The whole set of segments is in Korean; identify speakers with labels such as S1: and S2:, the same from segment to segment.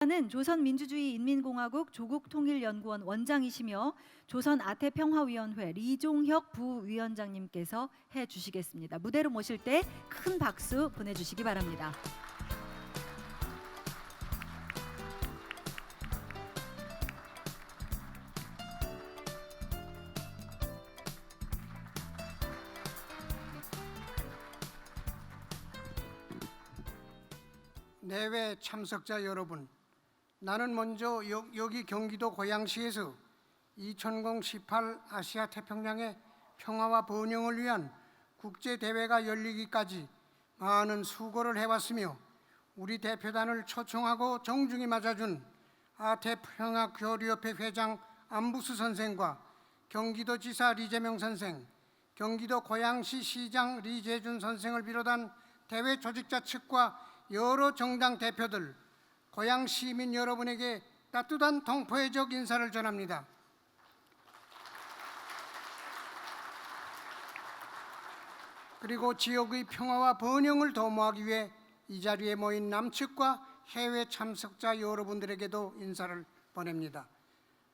S1: 는 조선민주주의인민공화국 조국통일연구원 원장이시며 조선아태평화위원회 리종혁 부위원장님께서 해주시겠습니다. 무대로 모실 때 큰 박수 보내주시기 바랍니다.
S2: 내외 참석자 여러분, 나는 먼저 여기 경기도 고양시에서 2018 아시아 태평양의 평화와 번영을 위한 국제대회가 열리기까지 많은 수고를 해왔으며 우리 대표단을 초청하고 정중히 맞아준 아태평화교류협회 회장 안부수 선생과 경기도지사 리재명 선생, 경기도 고양시 시장 리재준 선생을 비롯한 대회 조직자 측과 여러 정당 대표들, 고양 시민 여러분에게 따뜻한 동포애적 인사를 전합니다. 그리고 지역의 평화와 번영을 도모하기 위해 이 자리에 모인 남측과 해외 참석자 여러분들에게도 인사를 보냅니다.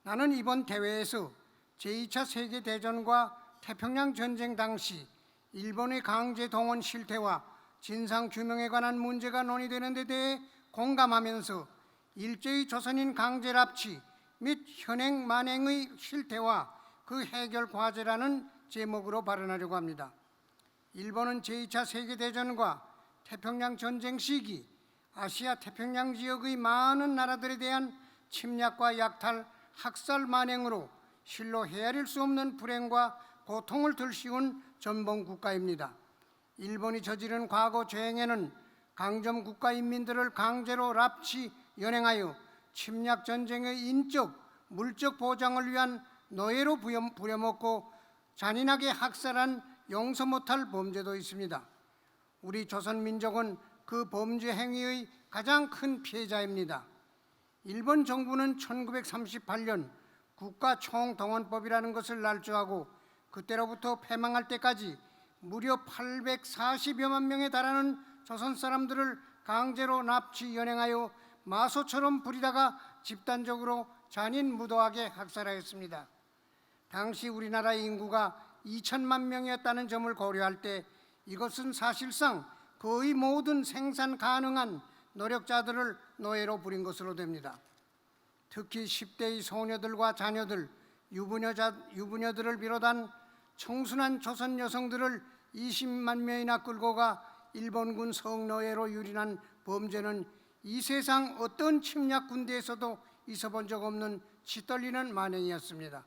S2: 나는 이번 대회에서 제2차 세계대전과 태평양 전쟁 당시 일본의 강제 동원 실태와 진상규명에 관한 문제가 논의되는 데 대해 공감하면서 일제의 조선인 강제 납치 및 현행 만행의 실태와 그 해결 과제라는 제목으로 발언하려고 합니다. 일본은 제2차 세계대전과 태평양 전쟁 시기 아시아 태평양 지역의 많은 나라들에 대한 침략과 약탈, 학살 만행으로 실로 헤아릴 수 없는 불행과 고통을 들씌운 전범 국가입니다. 일본이 저지른 과거 죄행에는 강점 국가 인민들을 강제로 납치, 연행하여 침략 전쟁의 인적, 물적 보장을 위한 노예로 부려먹고 잔인하게 학살한 용서 못할 범죄도 있습니다. 우리 조선민족은 그 범죄 행위의 가장 큰 피해자입니다. 일본 정부는 1938년 국가총동원법이라는 것을 날조하고 그때로부터 패망할 때까지 무려 840여만 명에 달하는 조선 사람들을 강제로 납치, 연행하여 마소처럼 부리다가 집단적으로 잔인 무도하게 학살하였습니다. 당시 우리나라의 인구가 2천만 명이었다는 점을 고려할 때 이것은 사실상 거의 모든 생산 가능한 노력자들을 노예로 부린 것으로 됩니다. 특히 10대의 소녀들과 자녀들, 유부녀들을 비롯한 청순한 조선 여성들을 20만 명이나 끌고 가 일본군 성노예로 유린한 범죄는 이 세상 어떤 침략 군대에서도 있어본 적 없는 치떨리는 만행이었습니다.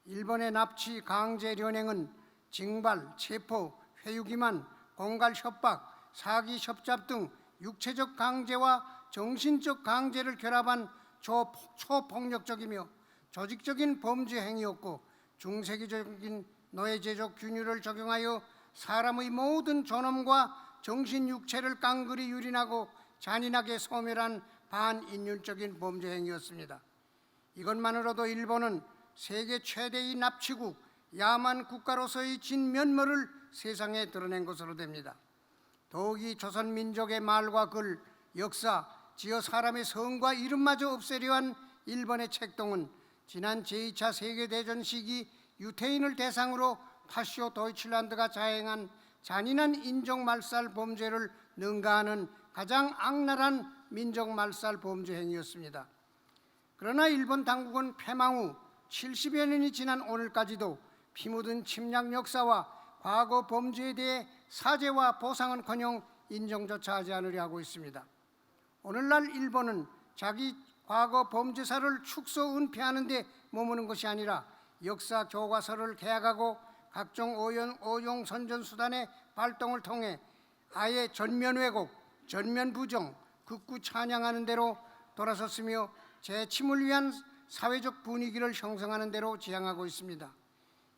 S2: 일본의 납치, 강제 연행은 징발, 체포, 회유기만, 공갈 협박, 사기 협잡 등 육체적 강제와 정신적 강제를 결합한 초폭력적이며 조직적인 범죄 행위였고 중세기적인 노예제적 균율을 적용하여 사람의 모든 존엄과 정신 육체를 깡그리 유린하고 잔인하게 소멸한 반인륜적인 범죄 행위였습니다. 이것만으로도 일본은 세계 최대의 납치국, 야만 국가로서의 진면모를 세상에 드러낸 것으로 됩니다. 더욱이 조선민족의 말과 글, 역사, 지어 사람의 성과 이름마저 없애려 한 일본의 책동은 지난 제2차 세계대전 시기 유태인을 대상으로 파쇼 도이칠란드가 자행한 잔인한 인종말살 범죄를 능가하는 가장 악랄한 민족말살 범죄 행위였습니다. 그러나 일본 당국은 패망 후 70여 년이 지난 오늘까지도 피 묻은 침략 역사와 과거 범죄에 대해 사죄와 보상은커녕 인정조차 하지 않으려 하고 있습니다. 오늘날 일본은 자기 과거 범죄사를 축소 은폐하는 데 머무는 것이 아니라 역사 교과서를 개혁하고 각종 오용 선전수단의 발동을 통해 아예 전면 왜곡, 전면 부정, 극구 찬양하는 대로 돌아섰으며 재침을 위한 사회적 분위기를 형성하는 대로 지향하고 있습니다.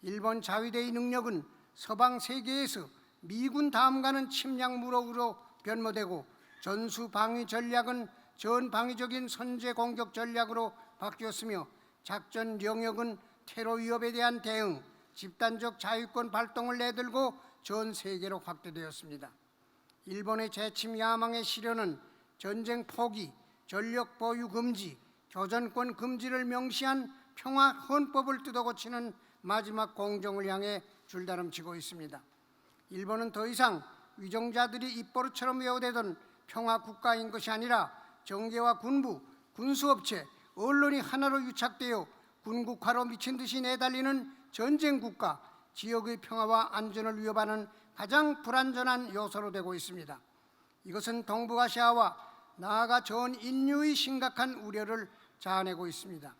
S2: 일본 자위대의 능력은 서방 세계에서 미군 다음 가는 침략 무력으로 변모되고 전수방위 전략은 전방위적인 선제 공격 전략으로 바뀌었으며 작전 영역은 테러 위협에 대한 대응, 집단적 자유권 발동을 내들고 전 세계로 확대되었습니다. 일본의 재침 야망의 시련은 전쟁 포기, 전력 보유 금지, 교전권 금지를 명시한 평화 헌법을 뜯어고치는 마지막 공정을 향해 줄다름치고 있습니다. 일본은 더 이상 위정자들이 입버릇처럼 외워대던 평화 국가인 것이 아니라 정계와 군부, 군수업체, 언론이 하나로 유착되어 군국화로 미친 듯이 내달리는 전쟁 국가, 지역의 평화와 안전을 위협하는 가장 불안전한 요소로 되고 있습니다. 이것은 동북아시아와 나아가 전 인류의 심각한 우려를 자아내고 있습니다.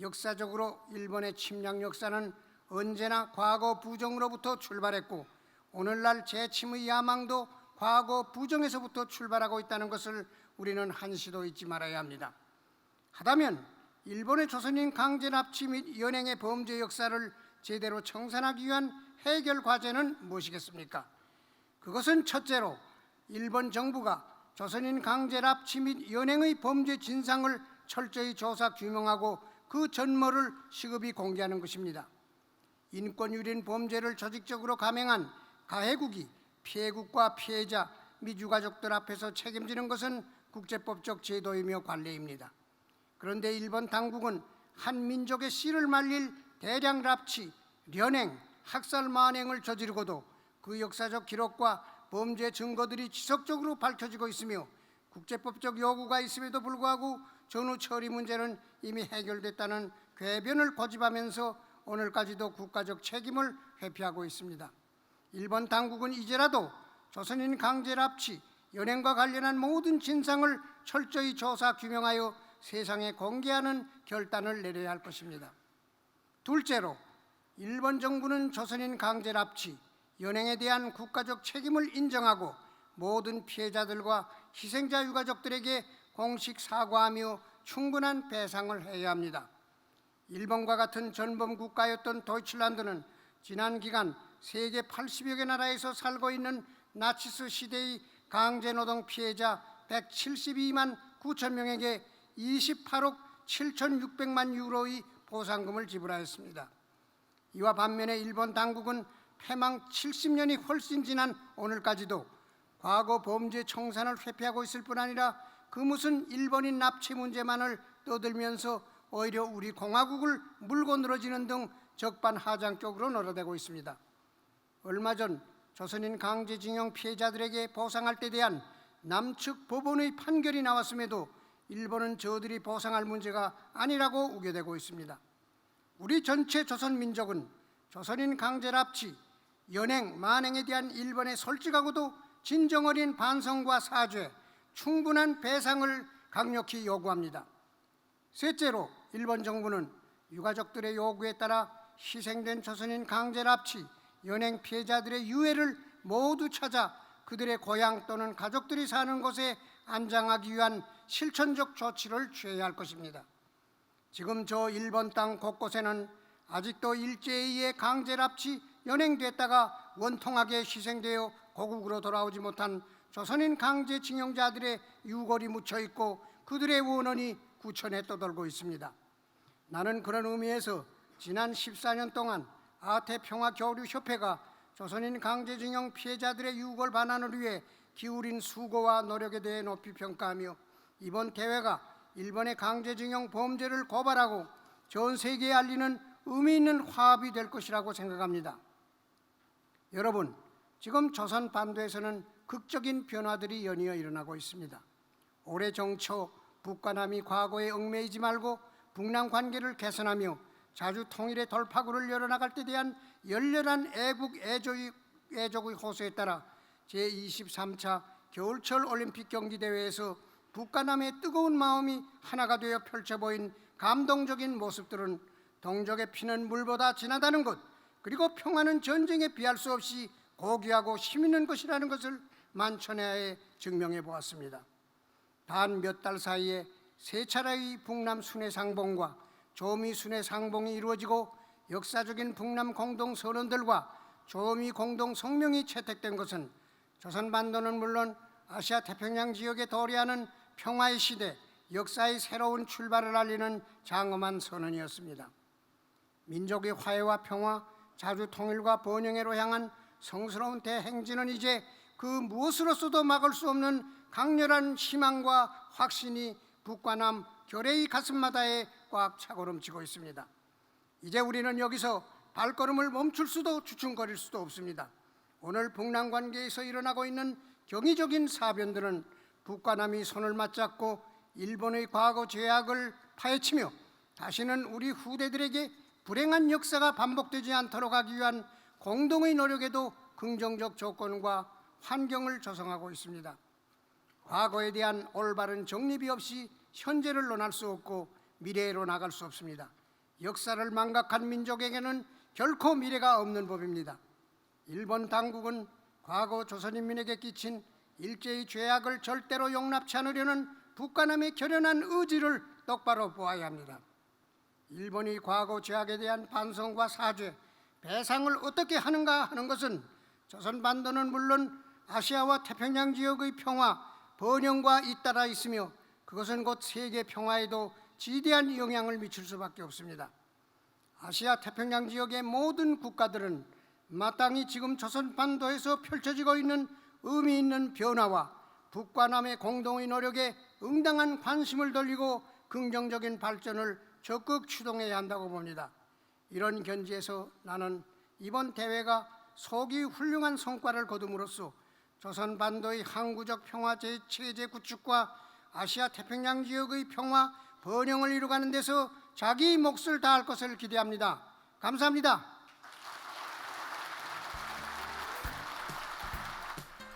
S2: 역사적으로 일본의 침략 역사는 언제나 과거 부정으로부터 출발했고 오늘날 재침의 야망도 과거 부정에서부터 출발하고 있다는 것을 우리는 한시도 잊지 말아야 합니다. 하다면 일본의 조선인 강제 납치 및 연행의 범죄 역사를 제대로 청산하기 위한 해결 과제는 무엇이겠습니까? 그것은 첫째로 일본 정부가 조선인 강제 납치 및 연행의 범죄 진상을 철저히 조사 규명하고 그 전모를 시급히 공개하는 것입니다. 인권유린 범죄를 조직적으로 감행한 가해국이 피해국과 피해자 및 유가족들 앞에서 책임지는 것은 국제법적 제도이며 관례입니다. 그런데 일본 당국은 한 민족의 씨를 말릴 대량 납치, 연행, 학살 만행을 저지르고도 그 역사적 기록과 범죄 증거들이 지속적으로 밝혀지고 있으며 국제법적 요구가 있음에도 불구하고 전후 처리 문제는 이미 해결됐다는 궤변을 고집하면서 오늘까지도 국가적 책임을 회피하고 있습니다. 일본 당국은 이제라도 조선인 강제 납치, 연행과 관련한 모든 진상을 철저히 조사 규명하여 세상에 공개하는 결단을 내려야 할 것입니다. 둘째로 일본 정부는 조선인 강제 납치, 연행에 대한 국가적 책임을 인정하고 모든 피해자들과 희생자 유가족들에게 공식 사과하며 충분한 배상을 해야 합니다. 일본과 같은 전범 국가였던 도이칠란드는 지난 기간 세계 80여 개 나라에서 살고 있는 나치스 시대의 강제노동 피해자 172만 9천 명에게 28억 7,600만 유로의 보상금을 지불하였습니다. 이와 반면에 일본 당국은 패망 70년이 훨씬 지난 오늘까지도 과거 범죄 청산을 회피하고 있을 뿐 아니라 그 무슨 일본인 납치 문제만을 떠들면서 오히려 우리 공화국을 물고 늘어지는 등 적반하장적으로 놀아대고 있습니다. 얼마 전 조선인 강제징용 피해자들에게 보상할 때 대한 남측 법원의 판결이 나왔음에도 일본은 저들이 보상할 문제가 아니라고 우겨대고 있습니다. 우리 전체 조선 민족은 조선인 강제 납치, 연행, 만행에 대한 일본의 솔직하고도 진정 어린 반성과 사죄, 충분한 배상을 강력히 요구합니다. 셋째로 일본 정부는 유가족들의 요구에 따라 희생된 조선인 강제 납치, 연행 피해자들의 유해를 모두 찾아 그들의 고향 또는 가족들이 사는 곳에 안장하기 위한 실천적 조치를 취해야 할 것입니다. 지금 저 일본 땅 곳곳에는 아직도 일제에 의해 강제 납치, 연행됐다가 원통하게 희생되어 고국으로 돌아오지 못한 조선인 강제징용자들의 유골이 묻혀있고 그들의 원혼이 구천에 떠돌고 있습니다. 나는 그런 의미에서 지난 14년 동안 아태평화교류협회가 조선인 강제징용 피해자들의 유골 반환을 위해 기울인 수고와 노력에 대해 높이 평가하며 이번 대회가 일본의 강제징용 범죄를 고발하고 전 세계에 알리는 의미 있는 화합이 될 것이라고 생각합니다. 여러분, 지금 조선 반도에서는 극적인 변화들이 연이어 일어나고 있습니다. 올해 정초 북과 남이 과거에 얽매이지 말고 북남 관계를 개선하며 자주 통일의 돌파구를 열어나갈 때 대한 열렬한 애국 애족의 호소에 따라 제23차 겨울철 올림픽 경기대회에서 북과 남의 뜨거운 마음이 하나가 되어 펼쳐 보인 감동적인 모습들은 동족의 피는 물보다 진하다는 것, 그리고 평화는 전쟁에 비할 수 없이 고귀하고 힘있는 것이라는 것을 만천하에 증명해 보았습니다. 단 몇 달 사이에 세 차례의 북남 순회 상봉과 조미 순회 상봉이 이루어지고 역사적인 북남 공동 선언들과 조미 공동 성명이 채택된 것은 조선 반도는 물론 아시아 태평양 지역에 도래하는 평화의 시대, 역사의 새로운 출발을 알리는 장엄한 선언이었습니다. 민족의 화해와 평화, 자주 통일과 번영회로 향한 성스러운 대행진은 이제 그 무엇으로서도 막을 수 없는 강렬한 희망과 확신이 북과 남 결의의 가슴마다에 꽉 차고 넘치고 있습니다. 이제 우리는 여기서 발걸음을 멈출 수도 주춤거릴 수도 없습니다. 오늘 북남 관계에서 일어나고 있는 경이적인 사변들은 북과 남이 손을 맞잡고 일본의 과거 죄악을 파헤치며 다시는 우리 후대들에게 불행한 역사가 반복되지 않도록 하기 위한 공동의 노력에도 긍정적 조건과 환경을 조성하고 있습니다. 과거에 대한 올바른 정립이 없이 현재를 논할 수 없고 미래로 나갈 수 없습니다. 역사를 망각한 민족에게는 결코 미래가 없는 법입니다. 일본 당국은 과거 조선인민에게 끼친 일제의 죄악을 절대로 용납치 않으려는 북과 남의 결연한 의지를 똑바로 보아야 합니다. 일본이 과거 죄악에 대한 반성과 사죄, 배상을 어떻게 하는가 하는 것은 조선 반도는 물론 아시아와 태평양 지역의 평화, 번영과 잇따라 있으며 그것은 곧 세계 평화에도 지대한 영향을 미칠 수밖에 없습니다. 아시아 태평양 지역의 모든 국가들은 마땅히 지금 조선 반도에서 펼쳐지고 있는 의미 있는 변화와 북과 남의 공동의 노력에 응당한 관심을 돌리고 긍정적인 발전을 적극 추동해야 한다고 봅니다. 이런 견지에서 나는 이번 대회가 속이 훌륭한 성과를 거둠으로써 조선 반도의 항구적 평화 체제 구축과 아시아 태평양 지역의 평화 번영을 이루가는 데서 자기 몫을 다할 것을 기대합니다. 감사합니다.